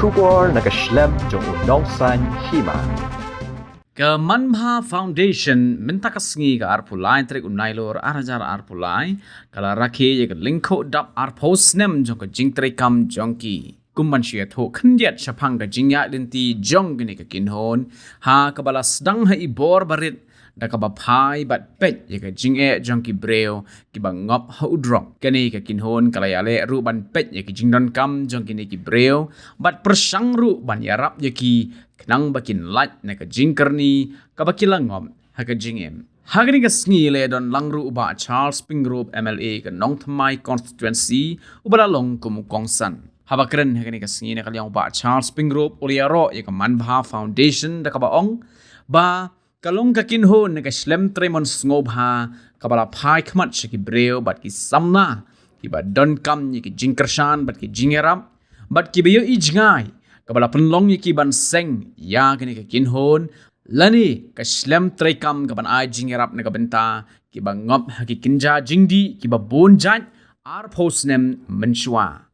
Shubor naga Shlem jong unongsan Hima. Ke Manbha Foundation minta kasengi ke arpulai trik unailor arajar arpulai kala Rakhe ye ke Lyngkhuh dap arpo Snem jong ke jing Treikam jongki kumban shia tho khendiat chapang ke jingya linti jong gini ke kinhon ha ke balas dang ha ibor barit da ka bapai bat pet ye ke jing jongki breo ki bangop ha udrok kini ke kinhon kala yale ru ban pet ye ke jing don kam jongki ni ki breo bat persang ru ban yarap ye ki kenang bakin lat na ka jingkerni ka bakilangom ha ka jingem hagani ka sngi don langru uba Charles Pingrove MLA ka nong thamai constituency ubala long kumukongsan habakren hagani ka sngi na kalyang uba Charles Pingrove uliaro ye ka Manbha Foundation da ka baong ba kalong ka kinhon na ka Shlem Tremon ngobha kabala phai khmat ki breo bat ki samna ki ba don kam ni ki jingkershan bat ki jingeram bat ki beyo ijngai kabala penlong yiki ban seng ya kini ke kinhon lani ka Shlem Treikam ka ban ai jingerap na ka benta ki ba ngop ki kinja jingdi ki ba bonjat ar posnem menshwa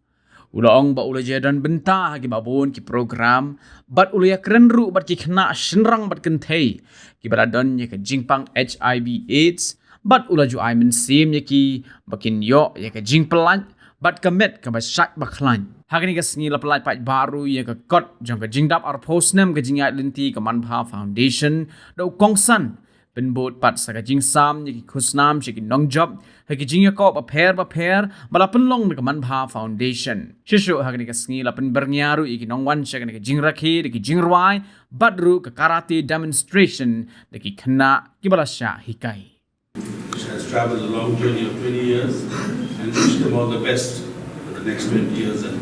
ulong ba ula jadan benta ki ba bon ki program bat ula ya krenru bat ki khna shinrang bat kentei ki ba don ye ka jingpang HIV AIDS bat ula ju ai min sim yiki bakin yo ye ka jingpelan bat kamet ka ba shat baklan hagani ka sngi lapalai pat baru ye ka kot jong ka jingdap ar posnem ka jingat linti ka Manbha Foundation do kongsan penbot pat sa ka jingsam ye ki khusnam shi ki nongjob ha ki jingya ko ba pher bala penlong ka Manbha Foundation shishu hagani ka sngi lapen bernyaru ye ki nongwan sha ka jing Rakhe de ki jingruai badru ka karate demonstration de ki khna ki bala sha hikai has traveled a long journey of 20 years and wish them all the best for the next 20 years. And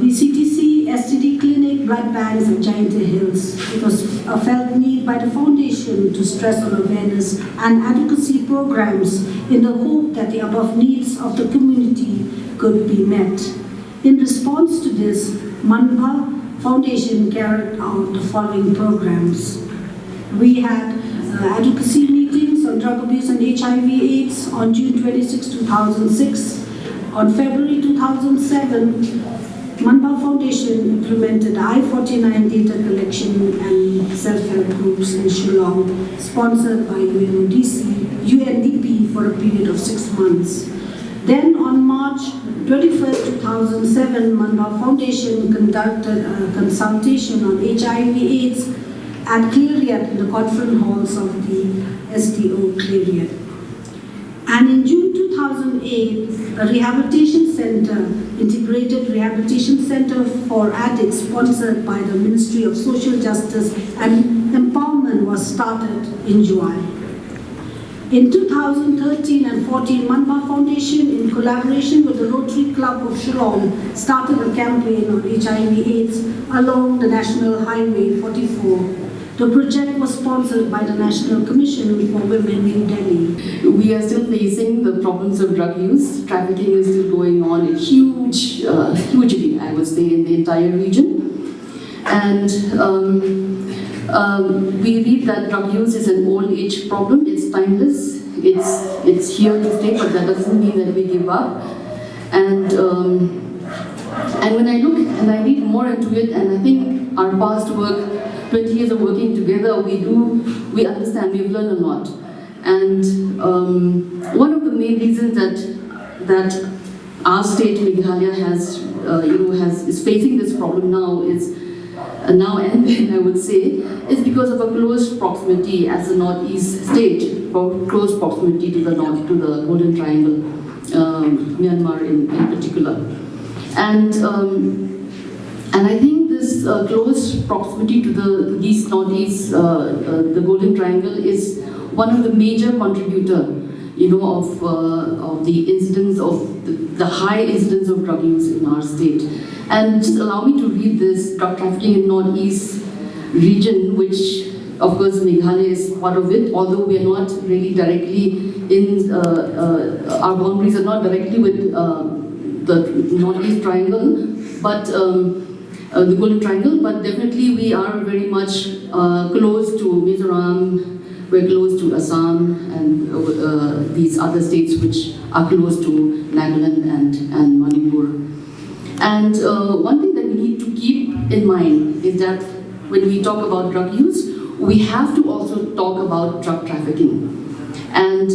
the CTC, STD clinic, blood banks and Giant Hills. It was a felt need by the foundation to stress on awareness and advocacy programs in the hope that the above needs of the community could be met. In response to this, Manbha Foundation carried out the following programs. We had advocacy meetings on drug abuse and HIV/AIDS on June 26, 2006. On February 2007, Manbha Foundation implemented I-49 data collection and self-help groups in Shillong, sponsored by UNDP for a period of 6 months. Then on March 21st, 2007, Manbha Foundation conducted a consultation on HIV/AIDS at Cleariat in the conference halls of the SDO Cleariat. And in June 2008, a rehabilitation center, integrated rehabilitation center for addicts sponsored by the Ministry of Social Justice and Empowerment was started in July. In 2013 and 14, Manbha Foundation, in collaboration with the Rotary Club of Shillong, started a campaign on HIV/AIDS along the National Highway 44. The project was sponsored by the National Commission for Women, New Delhi. We are still facing the problems of drug use. Trafficking is still going on hugely, I would say, in the entire region. And we read that drug use is an old age problem. It's timeless. It's here to stay, but that doesn't mean that we give up. And when I look and I read more into it, and I think our past work, 20 years of working together, we understand, we've learned a lot. And one of the main reasons that our state, Meghalaya, is facing this problem now is now and then, I would say, is because of a close proximity as a northeast state, close proximity to the north, to the Golden Triangle, Myanmar in particular. And And I think this close proximity to the east northeast, the Golden Triangle, is one of the major contributor, of the incidence of the high incidence of drug use in our state. And just allow me to read this: drug trafficking in northeast region, which of course Meghalaya is part of it, although we are not really directly in, our boundaries are not directly with the northeast triangle, but the Golden Triangle, but definitely we are very much close to Mizoram, we're close to Assam and these other states which are close to Nagaland and Manipur. And one thing that we need to keep in mind is that when we talk about drug use, we have to also talk about drug trafficking. And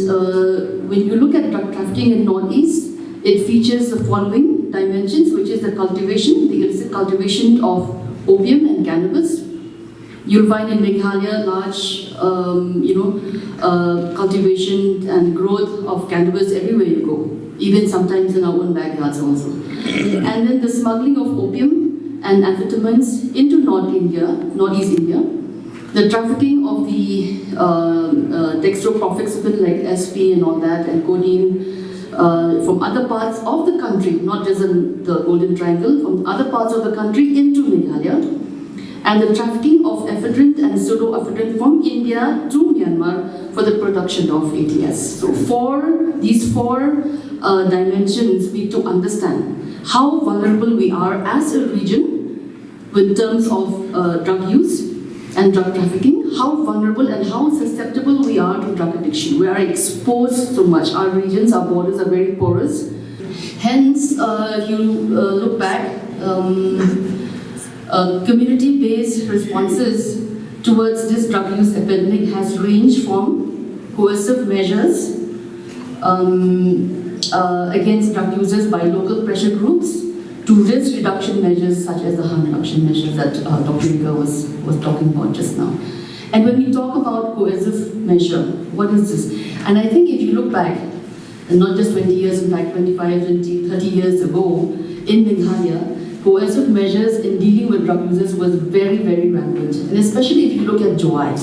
when you look at drug trafficking in Northeast, it features the following dimensions, which is the illicit cultivation of opium and cannabis. You'll find in Meghalaya large, cultivation and growth of cannabis everywhere you go, even sometimes in our own backyards also. And then the smuggling of opium and amphetamines into Northeast India, the trafficking of the dextropropoxyphen like SP and all that, and codeine from other parts of the country, not just in the Golden Triangle, from other parts of the country into Meghalaya, and the trafficking of ephedrine and pseudoephedrine from India to Myanmar for the production of ATS. So these four dimensions, we need to understand how vulnerable we are as a region in terms of drug use and drug trafficking, how vulnerable and how susceptible we are to drug addiction. We are exposed so much. Our regions, our borders are very porous. Hence, if you look back, community-based responses towards this drug use epidemic has ranged from coercive measures against drug users by local pressure groups to risk reduction measures such as the harm reduction measures that Dr. Rika was talking about just now. And when we talk about coercive measure, what is this? And I think if you look back, and not just 20 years, in fact 25, 20, 30 years ago, in Meghalaya, coercive measures in dealing with drug users was very, very rampant. And especially if you look at Joy.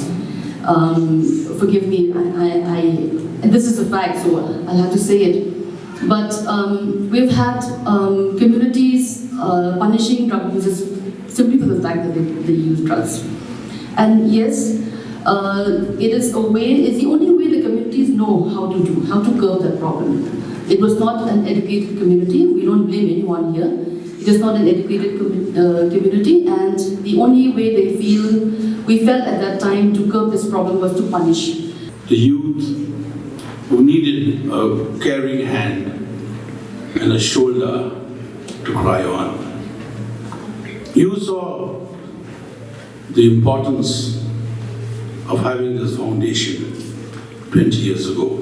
Forgive me, and this is a fact, so I'll have to say it. But we've had communities punishing drug users simply for the fact that they use drugs. And yes, it is a way, it's the only way the communities know how to curb that problem. It was not an educated community. We don't blame anyone here. It is not an educated community, and the only way we felt at that time to curb this problem was to punish. The youth who needed a caring hand and a shoulder to cry on. You saw the importance of having this foundation 20 years ago.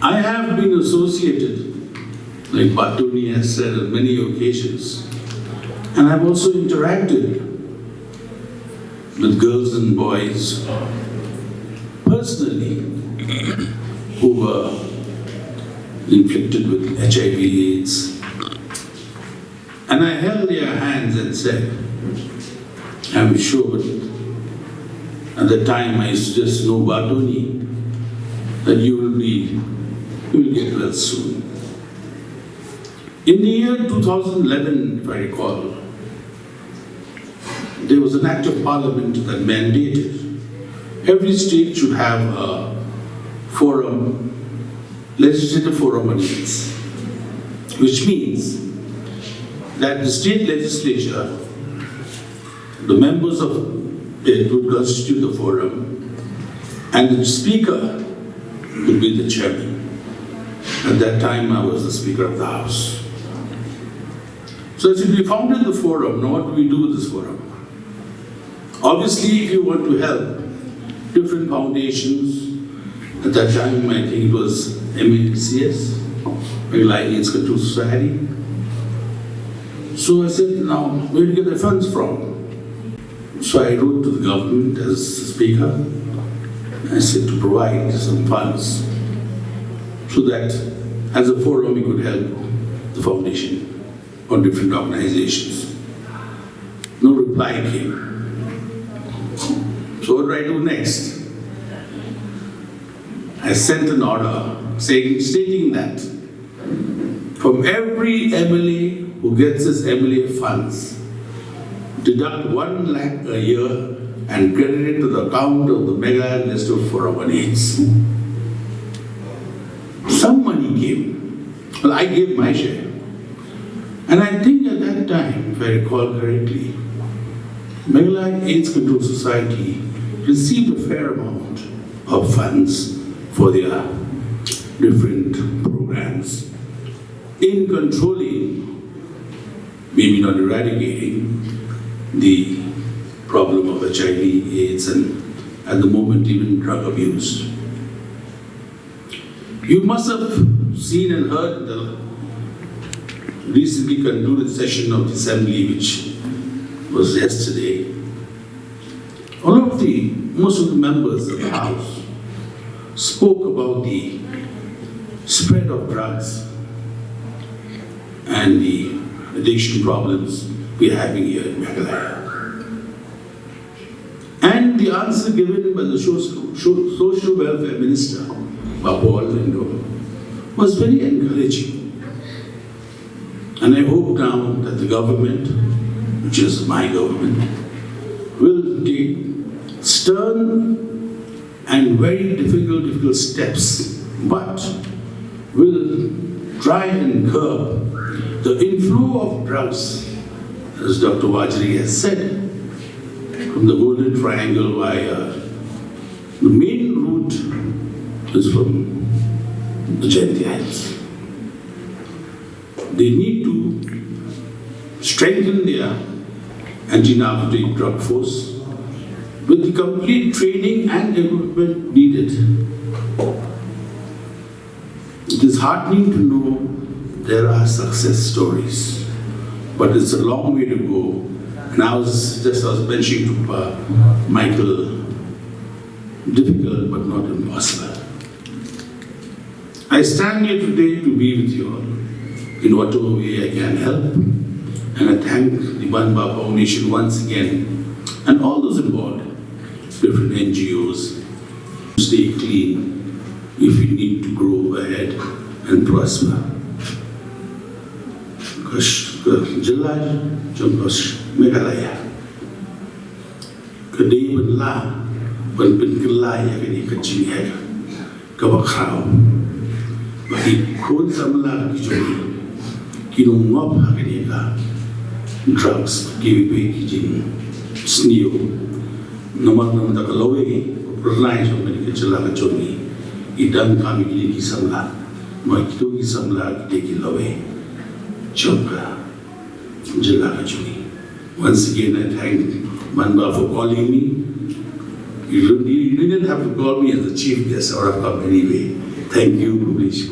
I have been associated, like Batuni has said on many occasions, and I've also interacted with girls and boys personally who were inflicted with HIV/AIDS. And I held their hands and said, I'm sure at the time I used to just know Batuni, that you will get well soon. In the year 2011, if I recall, there was an act of parliament that mandated every state should have a forum, legislative forum on AIDS, which means that the state legislature, the members of it would constitute the forum, and the speaker would be the chairman. At that time, I was the Speaker of the House. So as we founded the forum, now what do we do with this forum? Obviously, if you want to help different foundations, at that time, I think it was MACS, Meghalaya AIDS Control Society. So I said, now, where do you get the funds from? So I wrote to the government as Speaker. I said to provide some funds so that as a forum we could help the foundation. or different organizations. No reply came. So what do I do next? I sent an order stating that from every MLA who gets his MLA funds, deduct 1 lakh a year and credit it to the account of the Mega List of 418s. Some money came. Well, I gave my share. And I think at that time, if I recall correctly, Meghalaya AIDS Control Society received a fair amount of funds for their different programs in controlling, maybe not eradicating, the problem of HIV, AIDS, and at the moment even drug abuse. You must have seen and heard the recently concluded session of the Assembly, which was yesterday. Most of the members of the House spoke about the spread of drugs and the addiction problems we're having here in Meghalaya. And the answer given by the Social Welfare Minister, Lyngkhuh, was very encouraging. And I hope now that the government, which is my government, will take stern and very difficult steps, but will try and curb the inflow of drugs, as Dr. Wajri has said, from the Golden Triangle via the main route is from the Jayanti Hills. They need to strengthen their anti-narcotic drug force with the complete training and equipment needed. It is heartening to know there are success stories, but it's a long way to go. And I was mentioning to Michael, difficult but not impossible. I stand here today to be with you all in whatever way I can help. And I thank the Manbha Foundation once again and all those involved, different NGOs, to stay clean if we need to grow ahead and prosper. Jilla Jumbash Meghalaya. Kadai Banla, Banpin Kalaya, Kani Kachini, Kabakrao. Baki Kon Samla Kijoni, Kinong Mob Hakaneka, drugs, KVP Kijin, Sneo, Naman Namakalawe, Reliance of Medicala Kachoni, Idan Kamiki Samla, Makitoki Samla, Taki Lawe. Chopra, Jalakachuni. Once again, I thank Manbha for calling me. You didn't have to call me as the chief guest, or I've come anyway. Thank you, Publish.